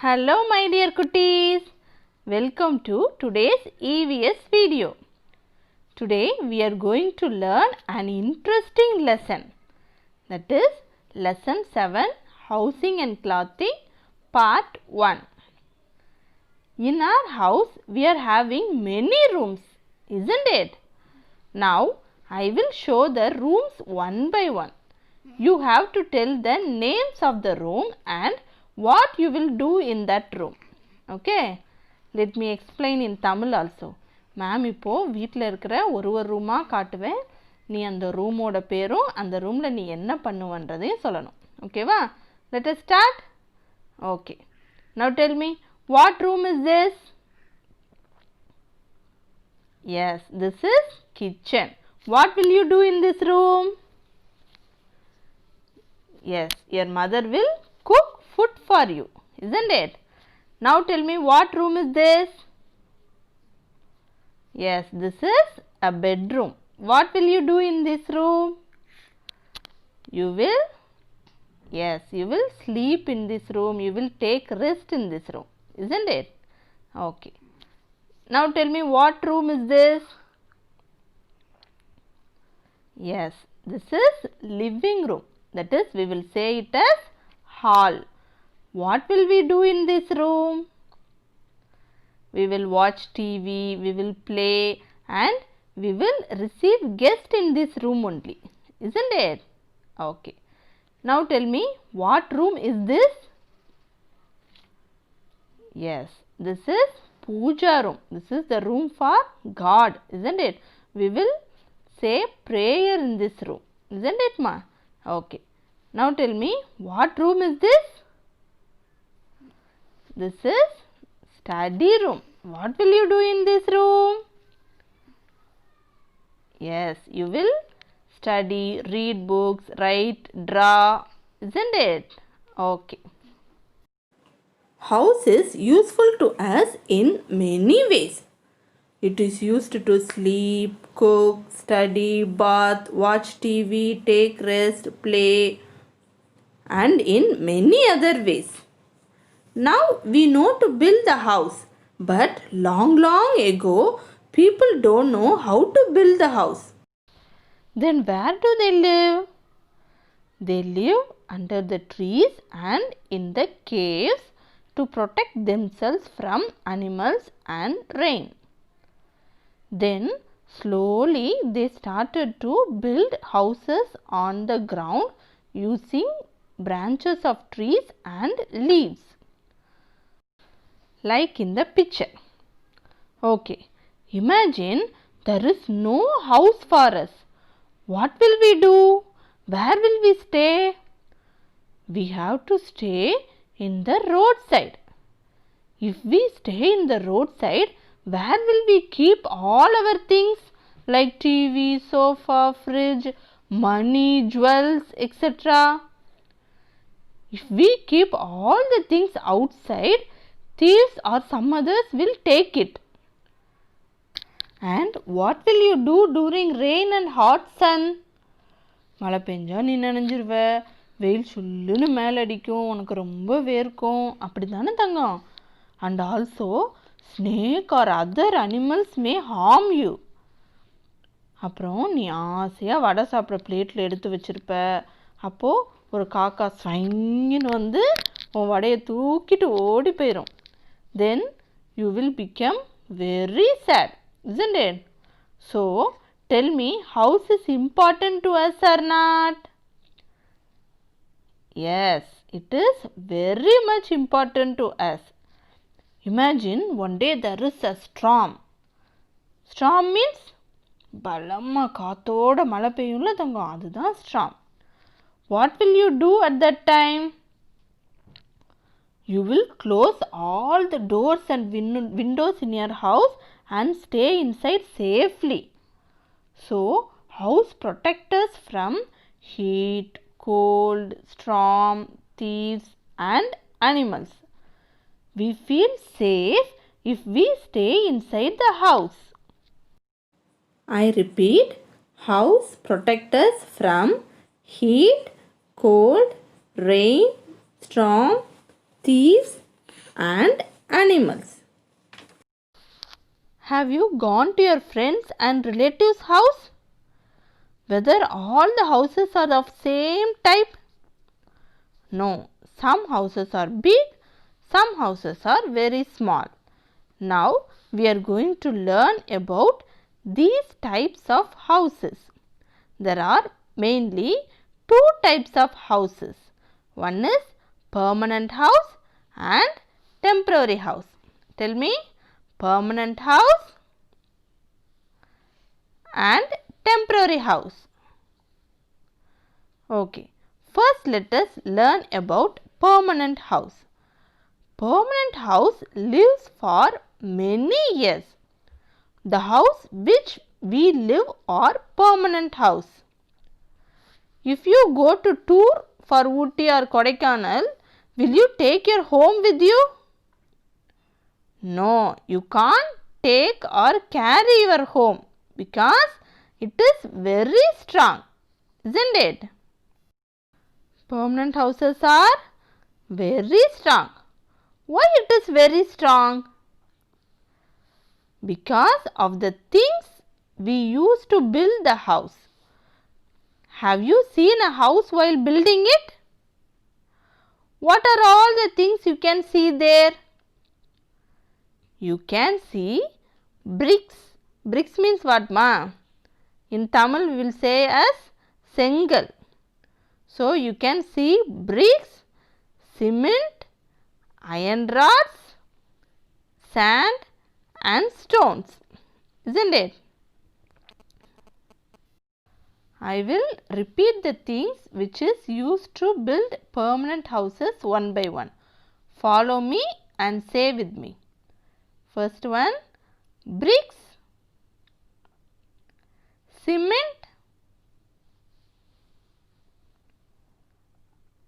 Hello my dear kutties, welcome to today's EVS video. Today we are going to learn an interesting lesson, that is lesson 7 housing and clothing part 1. In our house we are having many rooms, isn't it? Now I will show the rooms one by one. You have to tell the names of the room and what you will do in that room. Okay, let me explain in Tamil also. Ma'am இப்போது வீட்டில் இருக்கிற ஒரு ரூமாக காட்டுவேன், நீ அந்த ரூமோட பேரும் அந்த ரூமில் நீ என்ன பண்ணுவன்றதையும் சொல்லணும். ஓகேவா? Let us start. Okay, now tell me, what room is this? Yes, this is kitchen. What will you do in this room? Yes, your mother will cook food for you, isn't it? Now tell me, what room is this? Yes, this is a bedroom. What will you do in this room? You will sleep in this room. You will take rest in this room, isn't it? Okay. Now tell me, what room is this? Yes, this is living room. That is, we will say it as hall. What will we do in this room? We will watch TV, we will play, and we will receive guests in this room only, isn't it? Okay. Now tell me, what room is this? Yes, this is puja room. This is the room for God, isn't it? We will say prayer in this room, isn't it, ma? Okay. Now tell me, what room is this? This is study room. What will you do in this room? Yes, you will study, read books, write, draw, isn't it? Okay. House is useful to us in many ways. It is used to sleep, cook, study, bath, watch TV, take rest, play, and in many other ways. Now we know to build the house, but long ago people don't know how to build the house. Then where do they live? They live under the trees and in the caves to protect themselves from animals and rain. Then slowly they started to build houses on the ground using branches of trees and leaves, like in the picture. Okay, imagine there is no house for us. What will we do? Where will we stay? We have to stay in the roadside. If we stay in the roadside, where will we keep all our things like TV, sofa, fridge, money, jewels, etc.? If we keep all the things outside, thieves or some others will take it. And what will you do during rain and hot sun? மழை பெஞ்சா நீ நனைஞ்சிருவ, வெயில் சுல்லுன்னு மேலே அடிக்கும், உனக்கு ரொம்ப வேர்க்கும், அப்படி தானே தங்கம்? And also snake or other animals may harm you. அப்புறம் நீ ஆசையாக வடை சாப்பிட்ற பிளேட்டில் எடுத்து வச்சிருப்ப, அப்போது ஒரு காக்கா ஸ்வைன்னு வந்து உன் வடையை தூக்கிட்டு ஓடி போயிடும். Then you will become very sad, isn't it? So tell me, house is important to us or not? Yes, it is very much important to us. Imagine one day there is a storm. Storm means பலமா காத்தோட மழை பெய்யும்ல தங்கம், அதுதான் storm. What will you do at that time? You will close all the doors and windows in your house and stay inside safely. So, house protects us from heat, cold, storm, thieves and animals. We feel safe if we stay inside the house. I repeat, house protects us from heat, cold, rain, storm, thieves and animals. Have you gone to your friends and relatives' house? Whether all the houses are of same type? No, some houses are big, some houses are very small. Now we are going to learn about these types of houses. There are mainly two types of houses. One is permanent house and temporary house. Tell me, permanent house and temporary house. Okay, first let us learn about permanent house. Permanent house lives for many years. The house which we live are permanent house. If you go to tour for Ooty or Kodaikanal, will you take your home with you? No, you can't take or carry your home because it is very strong, isn't it? Permanent houses are very strong. Why it is very strong? Because of the things we use to build the house. Have you seen a house while building it? What are all the things you can see there? You can see bricks. Bricks means what, ma? In Tamil we will say as sengal. So you can see bricks, cement, iron rods, sand and stones, isn't it? I will repeat the things which is used to build permanent houses one by one. Follow me and say with me. First one, bricks, cement,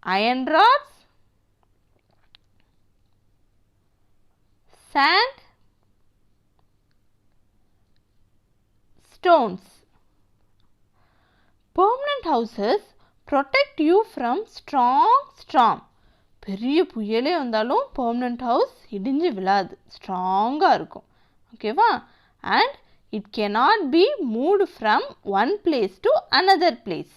iron rods, sand, stones. Permanent houses protect you from strong storm. பெரிய புயலே வந்தாலும் permanent house இடிஞ்சு விழாது, ஸ்ட்ராங்காக இருக்கும். ஓகேவா? And it cannot be moved from one place to another place.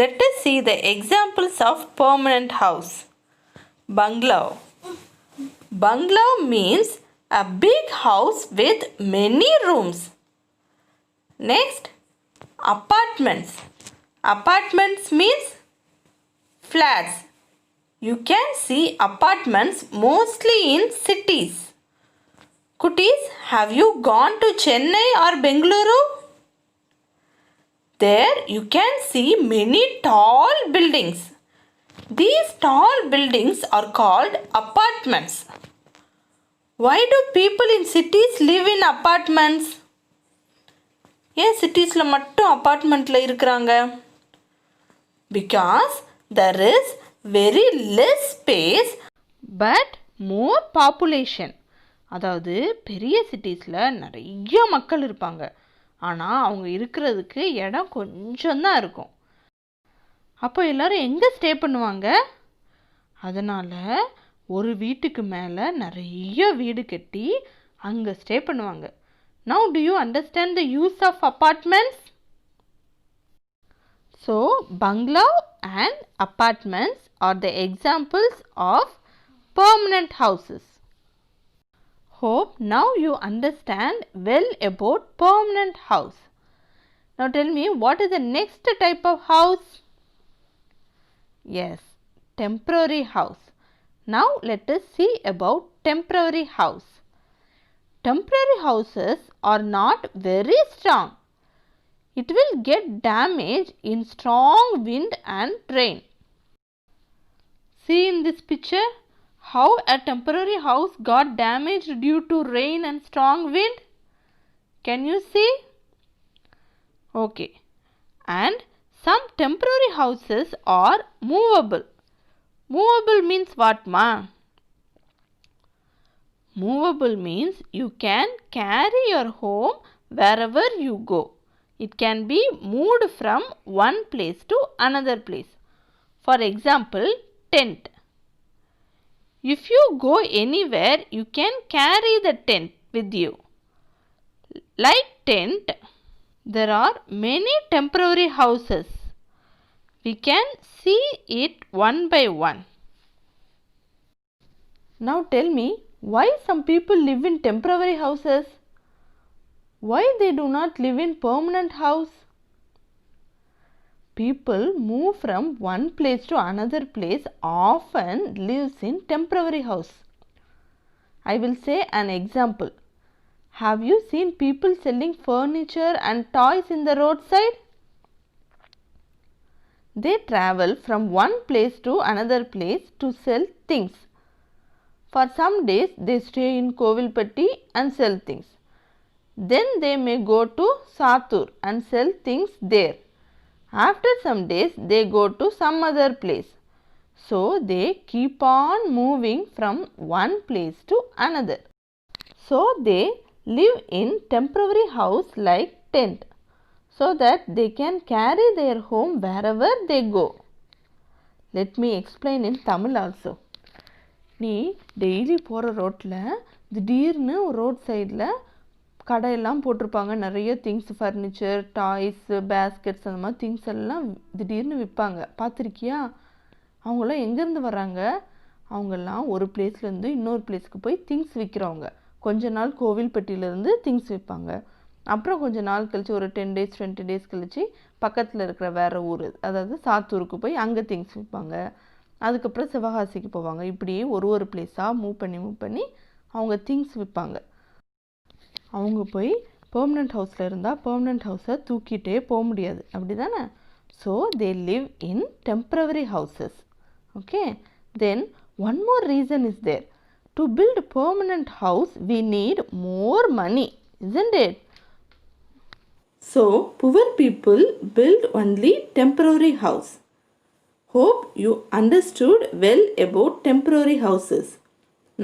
Let us see the examples of permanent house. Bungalow. Bungalow means a big house with many rooms. Next, apartments. Apartments means flats. You can see apartments mostly in cities. Kutties, have you gone to Chennai or Bengaluru? There you can see many tall buildings. These tall buildings are called apartments. Why do people in cities live in apartments? ஏன் சிட்டிஸில் மட்டும் அப்பார்ட்மெண்ட்டில் இருக்கிறாங்க? Because there is very less space but more population. அதாவது பெரிய சிட்டிஸில் நிறைய மக்கள் இருப்பாங்க, ஆனால் அவங்க இருக்கிறதுக்கு இடம் கொஞ்சம் தான் இருக்கும். அப்போ எல்லோரும் எங்கே ஸ்டே பண்ணுவாங்க? அதனால் ஒரு வீட்டுக்கு மேலே நிறைய வீடு கட்டி அங்கே ஸ்டே பண்ணுவாங்க. Now do you understand the use of apartments? So bungalow and apartments are the examples of permanent houses. Hope now you understand well about permanent house. Now tell me, what is the next type of house? Yes, temporary house. Now let us see about temporary house. Temporary houses are not very strong. It will get damaged in strong wind and rain. See in this picture how a temporary house got damaged due to rain and strong wind. Can you see? Okay. And some temporary houses are movable. Movable means what, ma? Movable means you can carry your home wherever you go. It can be moved from one place to another place. For example, tent. If you go anywhere, you can carry the tent with you. Like tent, there are many temporary houses. We can see it one by one. Now tell me, why some people live in temporary houses? Why they do not live in permanent house? People move from one place to another place, often lives in temporary house. I will say an example. Have you seen people selling furniture and toys in the roadside? They travel from one place to another place to sell things. For some days they stay in Kovilpatti and sell things. Then they may go to Satur and sell things there. After some days they go to some other place. So they keep on moving from one place to another. So they live in temporary house like tent, so that they can carry their home wherever they go. Let me explain in Tamil also. நீ daily போகிற ரோட்டில் திடீர்னு road சைடில் கடையெல்லாம் போட்டிருப்பாங்க, நிறைய things, furniture, toys, baskets, அந்த மாதிரி திங்ஸ் எல்லாம் திடீர்னு விற்பாங்க. பார்த்துருக்கியா? அவங்களாம் எங்கேருந்து வராங்க? அவங்கெல்லாம் ஒரு பிளேஸ்லேருந்து இன்னொரு பிளேஸ்க்கு போய் திங்ஸ் விற்கிறவங்க. கொஞ்ச நாள் கோவில்பட்டியிலேருந்து திங்ஸ் விற்பாங்க. அப்புறம் கொஞ்சம் நாள் கழித்து ஒரு 10 days 20 days கழித்து பக்கத்தில் இருக்கிற வேறு ஊர், அதாவது சாத்தூருக்கு போய் அங்கே திங்ஸ் விற்பாங்க. அதுக்கப்புறம் சிவகாசிக்கு போவாங்க. இப்படியே ஒரு பிளேஸாக மூவ் பண்ணி அவங்க திங்ஸ் விற்பாங்க. அவங்க போய் பெர்மனண்ட் ஹவுஸில் இருந்தால் பெர்மனண்ட் ஹவுஸை தூக்கிட்டே போக முடியாது, அப்படி தானே? So they live in temporary houses. Okay, then one more reason is there. To build permanent house we need more money, isn't it? So poor people build only temporary house. Hope you understood well about temporary houses.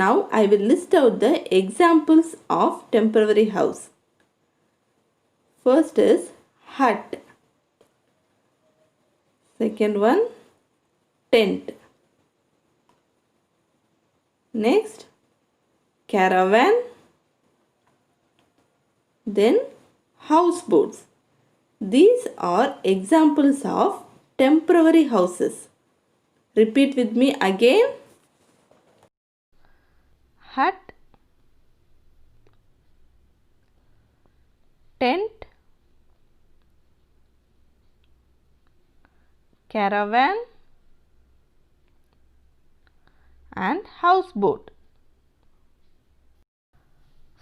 Now I will list out the examples of temporary house. First is hut. Second one, tent. Next, caravan. Then houseboats. These are examples of temporary houses. Repeat with me again. Hut, tent, caravan and houseboat.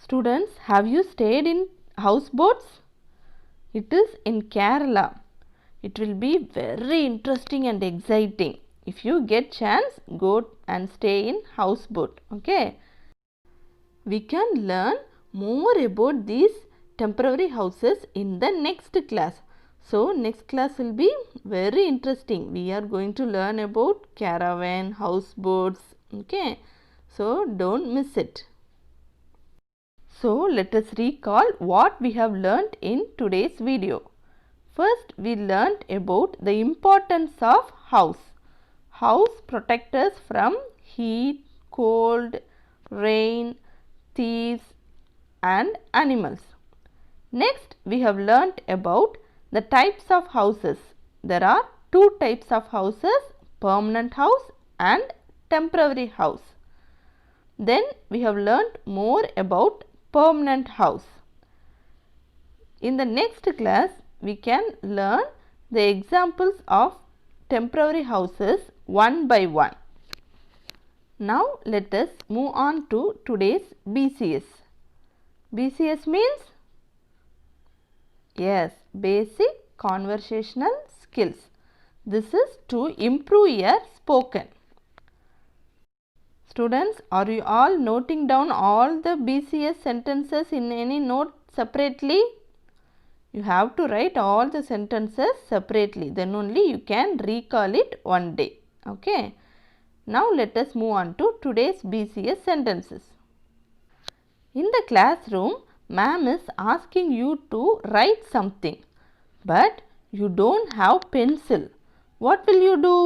Students, have you stayed in houseboats? It is in Kerala. It will be very interesting and exciting. If you get chance, go and stay in houseboat. Okay, we can learn more about these temporary houses in the next class. So next class will be very interesting. We are going to learn about caravan, houseboats. Okay, so don't miss it. So let us recall what we have learnt in today's video. First, we learnt about the importance of house. House protects us from heat, cold, rain, thieves and animals. Next, we have learnt about the types of houses. There are two types of houses, permanent house and temporary house. Then we have learnt more about permanent house. In the next class, we can learn the examples of temporary houses one by one. Now let us move on to today's BCS. BCS means, yes, basic conversational skills. This is to improve your spoken. Students, are you all noting down all the BCS sentences in any note separately? You have to write all the sentences separately, then only you can recall it one day. Okay, now let us move on to today's BCS sentences. In the classroom, ma'am is asking you to write something, but you don't have pencil. What will you do?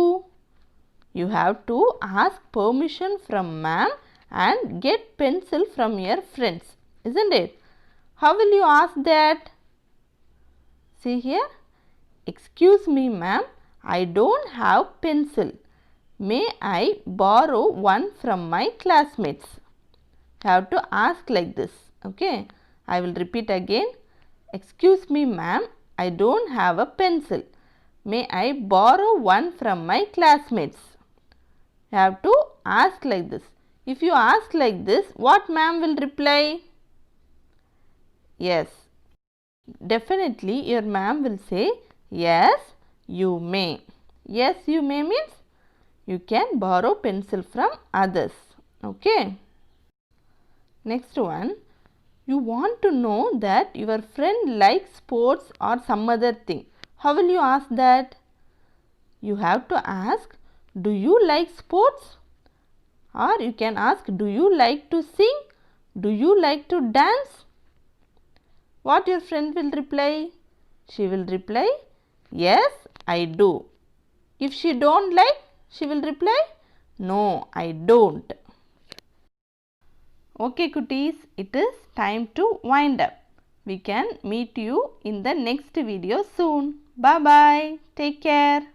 You have to ask permission from ma'am and get pencil from your friends, isn't it? How will you ask that? See here. Excuse me ma'am, I don't have pencil. May I borrow one from my classmates? You have to ask like this. Okay. I will repeat again. Excuse me ma'am, I don't have a pencil. May I borrow one from my classmates? You have to ask like this. If you ask like this, what ma'am will reply? Yes. Definitely your ma'am will say, yes, you may. Yes, you may means you can borrow pencil from others. Okay. Next one. You want to know that your friend likes sports or some other thing. How will you ask that? You have to ask, do you like sports? Or you can ask, do you like to sing? Do you like to dance? What your friend will reply? She will reply, yes, I do. If she don't like, she will reply, no, I don't. Okay cuties, it is time to wind up. We can meet you in the next video soon. Bye bye. Take care.